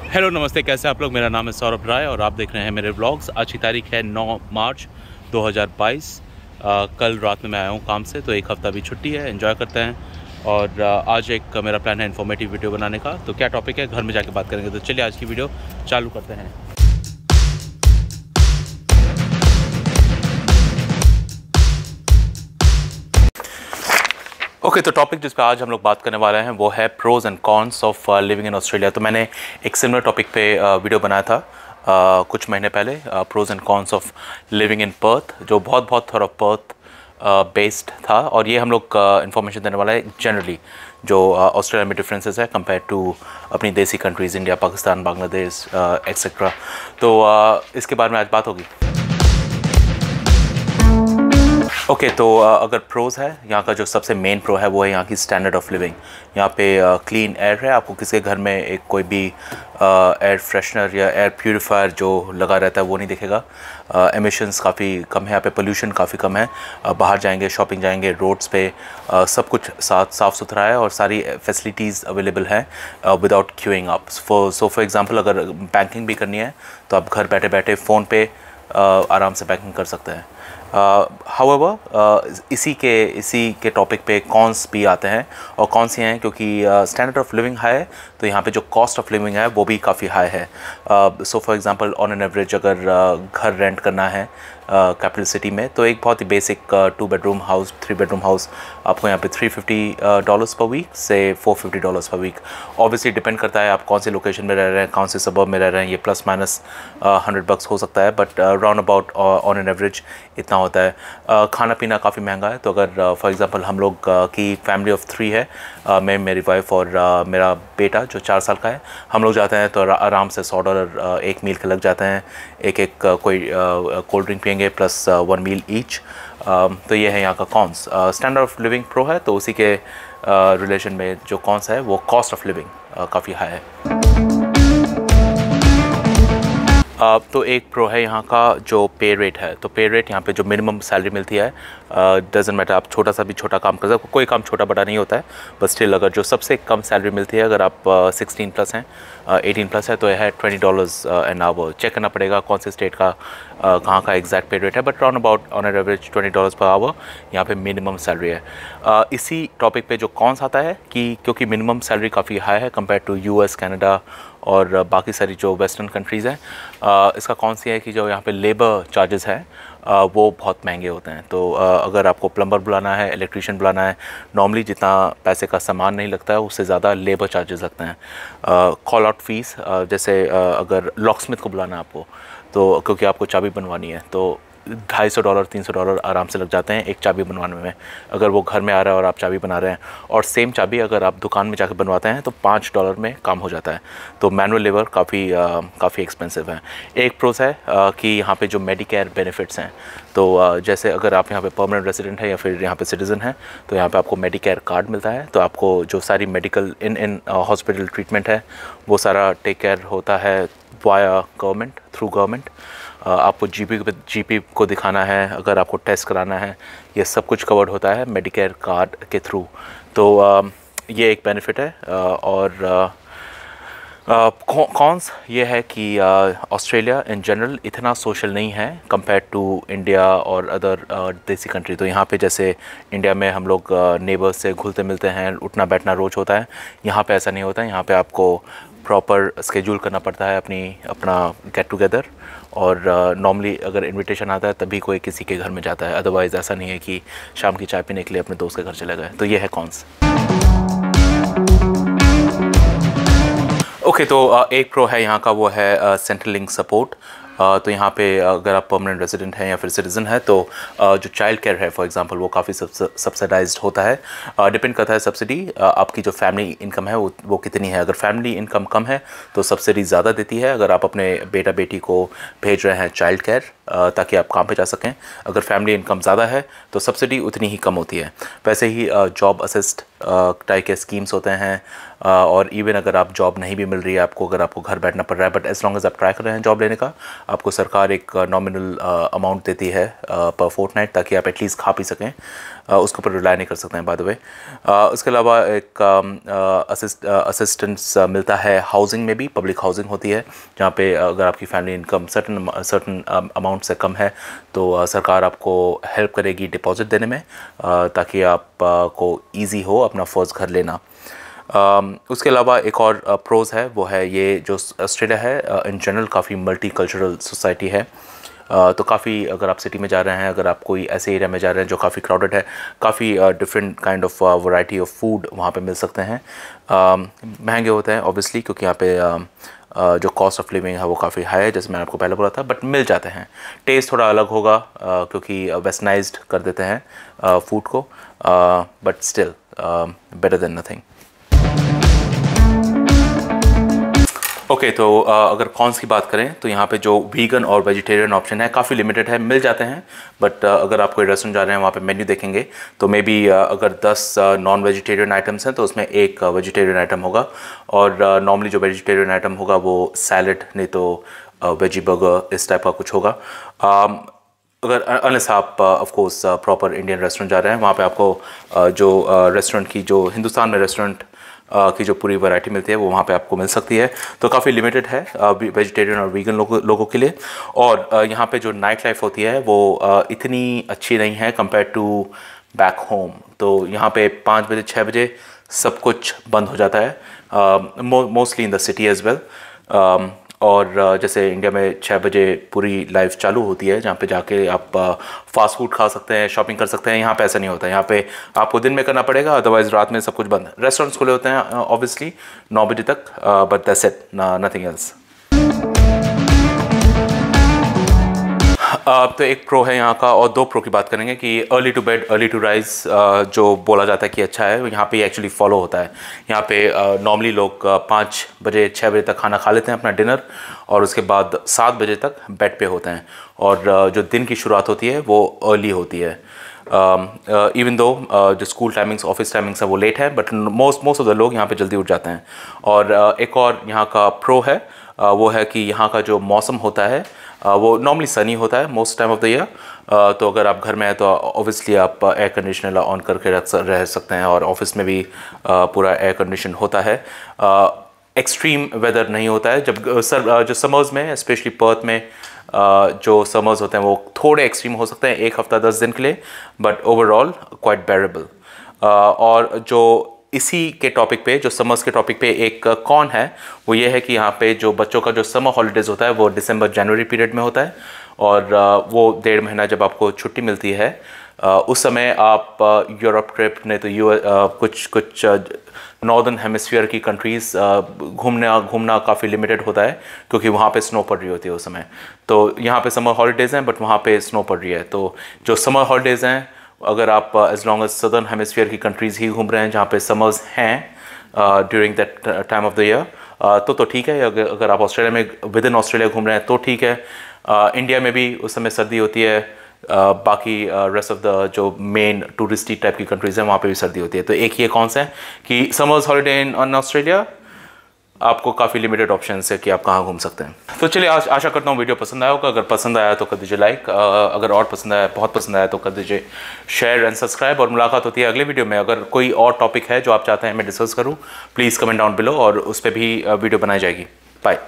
Hello नमस्ते, कैसे आप लोग। मेरा नाम है सौरभ राय और आप देख रहे हैं मेरे व्लॉग्स। आज की तारीख है 9 मार्च 2022। कल रात में मैं आया हूँ काम से, तो एक हफ़्ता भी छुट्टी है, एंजॉय करते हैं। और आज एक मेरा प्लान है इन्फॉर्मेटिव वीडियो बनाने का। तो क्या टॉपिक है, घर में जाके बात करेंगे। तो चलिए आज की वीडियो चालू करते हैं। ओके, तो टॉपिक जिस पे आज हम लोग बात करने वाले हैं वो है pros and cons of living in Australia. तो मैंने एक सिमिलर टॉपिक पे वीडियो बनाया था कुछ महीने पहले, pros and cons of living in Perth, जो बहुत थोड़ा पर्थ बेस्ड था। और ये हम लोग इन्फॉर्मेशन देने वाला है जनरली जो ऑस्ट्रेलिया में डिफरेंसेस है कंपेयर टू अपनी देसी countries, India, Pakistan, Bangladesh etcetera. तो इसके बारे में आज बात होगी। ओके, तो अगर प्रोज है, यहाँ का जो सबसे मेन प्रो है वो है यहाँ की स्टैंडर्ड ऑफ लिविंग। यहाँ पे क्लीन एयर है। आपको किसी के घर में एक कोई भी एयर फ्रेशनर या एयर प्यूरीफायर जो लगा रहता है वो नहीं दिखेगा। एमिशंस काफ़ी कम है यहाँ पे, पोल्यूशन काफ़ी कम है। बाहर जाएंगे, शॉपिंग जाएंगे, रोड्स पे सब कुछ साफ़ सुथरा है और सारी फैसिलिटीज़ अवेलेबल हैं without queuing up. For example, अगर बैंकिंग भी करनी है तो आप घर बैठे बैठे फ़ोन पे आराम से बैंकिंग कर सकते हैं। हाउएवर इसी के टॉपिक पे कॉन्स भी आते हैं। और कौन सी हैं, क्योंकि स्टैंडर्ड ऑफ लिविंग हाई है तो यहाँ पे जो कॉस्ट ऑफ लिविंग है वो भी काफ़ी हाई है। So for example, on an average अगर घर रेंट करना है कैपिटल सिटी में, तो एक बहुत ही basic 2 bedroom house, 3 bedroom house आपको यहाँ पे $350 पर वीक से $450 पर वीक। ऑब्वियसली डिपेंड करता है आप कौन से लोकेशन में रह रहे हैं, कौन से सबब में रह रहे हैं। ये प्लस माइनस $100 हो सकता है, but round about on an average इतना होता है। खाना पीना काफ़ी महंगा है। तो अगर फॉर एग्ज़ाम्पल हम लोग की फैमिली ऑफ 3 है, मैं, मेरी वाइफ और मेरा बेटा जो 4 साल का है, हम लोग जाते हैं तो आराम से $100 एक मील के लग जाते हैं। एक कोई कोल्ड ड्रिंक पियेंगे प्लस 1 मील ईच। तो ये है यहाँ का cons. Standard of living pro है, तो उसी के रिलेशन में जो कॉन्स है वो कॉस्ट ऑफ लिविंग काफ़ी हाई है। तो एक प्रो है यहाँ का जो पे रेट है। तो पे रेट यहाँ पे जो मिनिमम सैलरी मिलती है, डजंट मैटर आप छोटा सा भी छोटा काम कर सकते हो, कोई काम छोटा बड़ा नहीं होता है। बट स्टिल अगर जो सबसे कम सैलरी मिलती है, अगर आप 16 प्लस हैं, 18 प्लस है, तो यह है $20 एन आवर। चेक करना पड़ेगा कौन से स्टेट का कहाँ का एग्जैक्ट पे रेट है, but round about on average $20 per hour यहाँ पे मिनिमम सैलरी है। इसी टॉपिक पे जो कॉन्स आता है कि क्योंकि मिनिमम सैलरी काफ़ी हाई है कंपेयर टू US, कनाडा और बाकी सारी जो वेस्टर्न कंट्रीज़ हैं, इसका कौन सी है कि जो यहाँ पे लेबर चार्जेस हैं वो बहुत महंगे होते हैं। तो अगर आपको प्लम्बर बुलाना है, इलेक्ट्रीशियन बुलाना है, नॉर्मली जितना पैसे का सामान नहीं लगता है उससे ज़्यादा लेबर चार्जेस लगते हैं। कॉल आउट फीस, जैसे अगर लॉकस्मिथ को बुलाना है आपको, तो क्योंकि आपको चाबी बनवानी है, तो $250 $300 आराम से लग जाते हैं एक चाबी बनवाने में। अगर वो घर में आ रहा है और आप चाबी बना रहे हैं, और सेम चाबी अगर आप दुकान में जाकर बनवाते हैं तो $5 में काम हो जाता है। तो मैनुअल लेबर काफ़ी एक्सपेंसिव है। एक प्रोस है कि यहाँ पे जो मेडिकेयर बेनिफिट्स हैं, तो जैसे अगर आप यहाँ पे परमानेंट रेजिडेंट है या फिर यहाँ पे सिटीज़न है, तो यहाँ पे आपको मेडिकेयर कार्ड मिलता है। तो आपको जो सारी मेडिकल इन हॉस्पिटल ट्रीटमेंट है वो सारा टेक केयर होता है वाया गवर्नमेंट, थ्रू गवर्नमेंट। आपको जीपी को दिखाना है, अगर आपको टेस्ट कराना है, ये सब कुछ कवर्ड होता है मेडिकेयर कार्ड के थ्रू। तो ये एक बेनिफिट है। और कॉन्स ये है कि ऑस्ट्रेलिया इन जनरल इतना सोशल नहीं है कंपेयर टू इंडिया और अदर देसी कंट्री। तो यहाँ पे जैसे इंडिया में हम लोग नेबर्स से घुलते मिलते हैं, उठना बैठना रोज़ होता है, यहाँ पे ऐसा नहीं होता है। यहाँ पे आपको प्रॉपर स्केड्यूल करना पड़ता है अपना गेट टुगेदर। और नॉर्मली अगर इनविटेशन आता है तभी कोई किसी के घर में जाता है, अदरवाइज़ ऐसा नहीं है कि शाम की चाय पीने के लिए अपने दोस्त के घर चले गए। तो ये है कॉन्स। ओके, तो एक प्रो है यहाँ का, वो है सेंट्रल लिंक सपोर्ट। तो यहाँ पे अगर आप परमानेंट रेजिडेंट हैं या फिर सिटीज़न है, तो जो चाइल्ड केयर है फॉर एग्जांपल वो काफ़ी सब्सिडाइज्ड होता है। डिपेंड करता है सब्सिडी आपकी जो फैमिली इनकम है वो कितनी है। अगर फैमिली इनकम कम है तो सब्सिडी ज़्यादा देती है, अगर आप अपने बेटा बेटी को भेज रहे हैं चाइल्ड केयर ताकि आप काम पे जा सकें। अगर फैमिली इनकम ज़्यादा है तो सब्सिडी उतनी ही कम होती है। वैसे ही जॉब असिस्ट टाइप के स्कीम्स होते हैं, और इवन अगर आप जॉब नहीं भी मिल रही है आपको, अगर आपको घर बैठना पड़ रहा है, बट एज लॉन्ग एज आप ट्राई कर रहे हैं जॉब लेने का, आपको सरकार एक नॉमिनल अमाउंट देती है पर फोर्टनाइट, ताकि आप एटलीस्ट खा पी सकें। उसके ऊपर रिलाई नहीं कर सकते हैं बाय द वे। उसके अलावा एक असिस्टेंस मिलता है हाउसिंग में भी, पब्लिक हाउसिंग होती है जहाँ पे अगर आपकी फैमिली इनकम सर्टन अमाउंट से कम है तो सरकार आपको हेल्प करेगी डिपॉजिट देने में, ताकि आप को ईजी हो अपना फर्स्ट घर लेना। उसके अलावा एक और प्रोज़ है, वो है ये जो ऑस्ट्रेलिया है इन जनरल काफ़ी मल्टी कल्चरल सोसाइटी है। तो काफ़ी, अगर आप सिटी में जा रहे हैं, अगर आप कोई ऐसे एरिया में जा रहे हैं जो काफ़ी क्राउडेड है, काफ़ी different kind of variety of food वहाँ पे मिल सकते हैं। महंगे होते हैं ऑब्वियसली, क्योंकि यहाँ पे जो कॉस्ट ऑफ लिविंग है वो काफ़ी हाई है, जैसे मैंने आपको पहले बोला था, बट मिल जाते हैं। टेस्ट थोड़ा अलग होगा क्योंकि वेस्टर्नाइज्ड कर देते हैं फूड को, but still better than nothing. Okay, तो अगर कॉन्स की बात करें तो यहाँ पे जो वीगन और वेजिटेरियन ऑप्शन है काफ़ी लिमिटेड है, मिल जाते हैं, बट अगर आप कोई रेस्टोरेंट जा रहे हैं वहाँ पे मेन्यू देखेंगे तो मे बी अगर 10 नॉन वेजिटेरियन आइटम्स हैं तो उसमें एक वेजिटेरियन आइटम होगा, और नॉर्मली जो वेजिटेरियन आइटम होगा वो सैलड नहीं तो वेजी बर्गर इस टाइप का कुछ होगा। अगर अनलेस आप of course proper Indian restaurant जा रहे हैं, वहाँ पे आपको जो रेस्टोरेंट की, जो हिंदुस्तान में रेस्टोरेंट की जो पूरी वैरायटी मिलती है वो वहाँ पे आपको मिल सकती है। तो काफ़ी लिमिटेड है वेजिटेरियन और वीगन लोगों के लिए। और यहाँ पे जो नाइट लाइफ होती है वो इतनी अच्छी नहीं है कंपेयर टू बैक होम। तो यहाँ पे 5 बजे 6 बजे सब कुछ बंद हो जाता है, mostly in the city as well. और जैसे इंडिया में 6 बजे पूरी लाइफ चालू होती है, जहाँ पे जाके आप फास्ट फूड खा सकते हैं, शॉपिंग कर सकते हैं। यहाँ पे ऐसा नहीं होता है, यहाँ पे आपको दिन में करना पड़ेगा, अदरवाइज़ रात में सब कुछ बंद। रेस्टोरेंट्स खुले होते हैं ऑब्वियसली 9 बजे तक, but that's it, nothing else. तो एक प्रो है यहाँ का, और 2 प्रो की बात करेंगे कि early to bed early to rise जो बोला जाता है कि अच्छा है, यहाँ पे एक्चुअली फॉलो होता है। यहाँ पे नॉर्मली लोग 5 बजे 6 बजे तक खाना खा लेते हैं अपना डिनर, और उसके बाद 7 बजे तक बेड पे होते हैं, और जो दिन की शुरुआत होती है वो अर्ली होती है। इवन दो जो स्कूल टाइमिंग्स, ऑफिस टाइमिंग्स है वो लेट है, बट मोस्ट ऑफ द लोग यहाँ पे जल्दी उठ जाते हैं। और एक और यहाँ का प्रो है, वो है कि यहाँ का जो मौसम होता है वो नॉर्मली सनी होता है most time of the year. तो अगर आप घर में हैं तो ऑब्वियसली आप एयर कंडीशनर ऑन करके रह सकते हैं, और ऑफिस में भी पूरा एयर कंडीशन होता है। एक्सट्रीम वेदर नहीं होता है। जो समर्स में, स्पेशली पर्थ में जो समर्स होते हैं वो थोड़े एक्सट्रीम हो सकते हैं 1 हफ्ता 10 दिन के लिए, बट ओवरऑल क्वाइट बेरेबल। और जो इसी के टॉपिक पे, जो समर्स के टॉपिक पे एक कॉन है, वो ये है कि यहाँ पे जो बच्चों का जो समर हॉलीडेज़ होता है वो दिसंबर जनवरी पीरियड में होता है, और वो 1.5 महीना जब आपको छुट्टी मिलती है उस समय आप यूरोप ट्रिप नहीं तो कुछ नॉर्दर्न हेमिस्फीयर की कंट्रीज़ घूमना काफ़ी लिमिटेड होता है, क्योंकि वहाँ पे स्नो पड़ रही होती है उस समय। तो यहाँ पे समर हॉलीडेज़ हैं बट वहाँ पे स्नो पड़ रही है। तो जो समर हॉलीडेज़ हैं, अगर आप as long as southern hemisphere की कंट्रीज़ ही घूम रहे हैं जहाँ पे समर्स हैं during that time of the year, तो ठीक है। अगर आप ऑस्ट्रेलिया में विद इन ऑस्ट्रेलिया घूम रहे हैं तो ठीक है। इंडिया में भी उस समय सर्दी होती है, बाकी रेस्ट ऑफ द जो मेन टूरिस्टी टाइप की कंट्रीज़ हैं वहाँ पे भी सर्दी होती है। तो एक ये कौन सा है कि समर्स हॉलीडे इन ऑस्ट्रेलिया आपको काफ़ी लिमिटेड ऑप्शन है कि आप कहाँ घूम सकते हैं। तो चलिए, आशा करता हूँ वीडियो पसंद आया होगा। अगर पसंद आया तो कर दीजिए लाइक, अगर और पसंद आया, बहुत पसंद आया तो कर दीजिए शेयर एंड सब्सक्राइब। और मुलाकात होती है अगले वीडियो में। अगर कोई और टॉपिक है जो आप चाहते हैं मैं डिस्कस करूँ, प्लीज़ कमेंट डाउन बिलो, और उस पर भी वीडियो बनाई जाएगी। बाय।